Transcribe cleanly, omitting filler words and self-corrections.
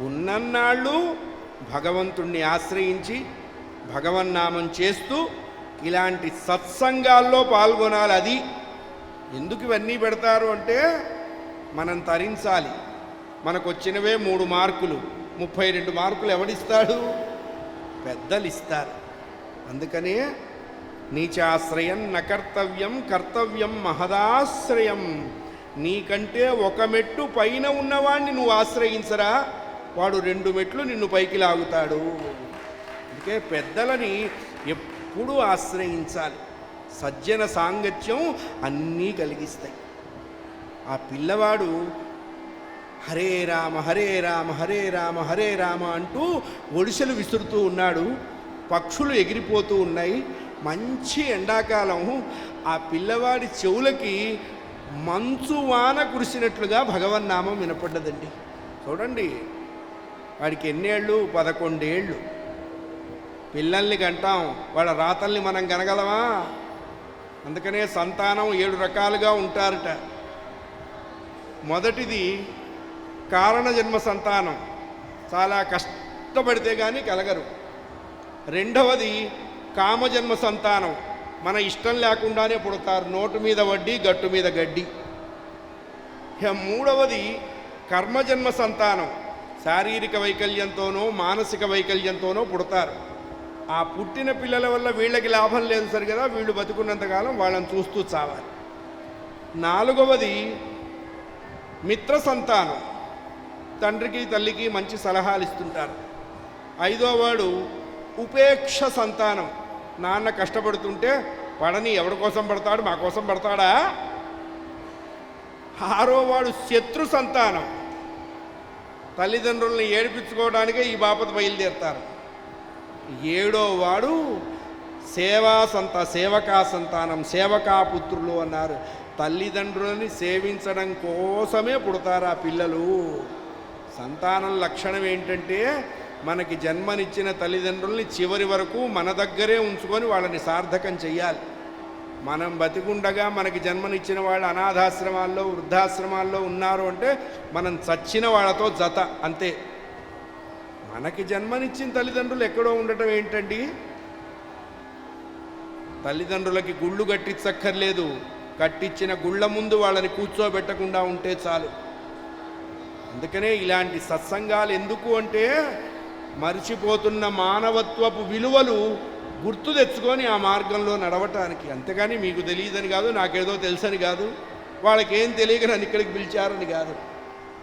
ఉన్నన్నాళ్ళు భగవంతుణ్ణి ఆశ్రయించి భగవన్నామం చేస్తూ ఇలాంటి సత్సంగాల్లో పాల్గొనాలి. అది ఎందుకు ఇవన్నీ పెడతారు అంటే మనం తరించాలి. మనకు వచ్చినవే 3 మార్కులు, 32 మార్కులు ఎవడిస్తాడు? పెద్దలు ఇస్తారు. అందుకనే నీచాశ్రయం నకర్తవ్యం కర్తవ్యం మహదాశ్రయం. నీకంటే ఒక మెట్టు పైన ఉన్నవాణ్ణి నువ్వు ఆశ్రయించరా, వాడు 2 మెట్లు నిన్ను పైకి లాగుతాడు. అందుకే పెద్దలని ఎప్పుడూ ఆశ్రయించాలి. సజ్జన సాంగత్యం అన్నీ కలిగిస్తాయి. ఆ పిల్లవాడు హరే రామ హరే రామ హరే రామ హరే రామ అంటూ ఒడిసెలు విసురుతూ ఉన్నాడు. పక్షులు ఎగిరిపోతూ ఉన్నాయి. మంచి ఎండాకాలం. ఆ పిల్లవాడి చెవులకి మంచు వాన కురిసినట్లుగా భగవన్నామం వినపడ్డదండి. చూడండి, వాడికి ఎన్నేళ్ళు? 11 ఏళ్ళు. పిల్లల్ని కంటాం, వాళ్ళ రాతల్ని మనం కనగలమా? అందుకనే సంతానం 7 రకాలుగా ఉంటారట. మొదటిది కారణజన్మ సంతానం, చాలా కష్టపడితే కానీ కలగరు. రెండవది కామజన్మ సంతానం, మన ఇష్టం లేకుండానే పుడతారు, నోటు మీద వడ్డీ గట్టు మీద గడ్డి. మూడవది కర్మజన్మ సంతానం, శారీరక వైకల్యంతోనో మానసిక వైకల్యంతోనో పుడతారు. ఆ పుట్టిన పిల్లల వల్ల వీళ్ళకి లాభం లేదు సరి కదా, వీళ్ళు బతుకున్నంతకాలం వాళ్ళని చూస్తూ చావాలి. నాలుగవది మిత్ర సంతానం, తండ్రికి తల్లికి మంచి సలహాలు ఇస్తుంటారు. ఐదోవాడు ఉపేక్ష సంతానం, నాన్న కష్టపడుతుంటే పడని, ఎవరి కోసం పడతాడు? మా కోసం పడతాడా? ఆరోవాడు శత్రు సంతానం, తల్లిదండ్రుల్ని ఏడిపించుకోవడానికే ఈ బాపత బయలుదేరుతారు. ఏడోవాడు సేవకా సంతానం, సేవకాపుత్రులు అన్నారు. తల్లిదండ్రులని సేవించడం కోసమే పుడతారు ఆ పిల్లలు. సంతానం లక్షణం ఏంటంటే మనకి జన్మనిచ్చిన తల్లిదండ్రుల్ని చివరి వరకు మన దగ్గరే ఉంచుకొని వాళ్ళని సార్థకం చెయ్యాలి. మనం బతికుండగా మనకి జన్మనిచ్చిన వాళ్ళు అనాథాశ్రమాల్లో వృద్ధాశ్రమాల్లో ఉన్నారు అంటే మనం చచ్చిన వాళ్ళతో జత అంతే. మనకి జన్మనిచ్చిన తల్లిదండ్రులు ఎక్కడో ఉండటం ఏంటండి? తల్లిదండ్రులకి గుళ్ళు కట్టించక్కర్లేదు, కట్టించిన గుళ్ళ ముందు వాళ్ళని కూర్చోబెట్టకుండా ఉంటే చాలు. అందుకనే ఇలాంటి సత్సంగాలు ఎందుకు అంటే మర్చిపోతున్న మానవత్వపు విలువలు గుర్తు తెచ్చుకొని ఆ మార్గంలో నడవటానికి. అంతేగాని మీకు తెలియదని కాదు, నాకేదో తెలుసని కాదు, వాళ్ళకేం తెలియక నన్ను ఇక్కడికి పిలిచారని కాదు.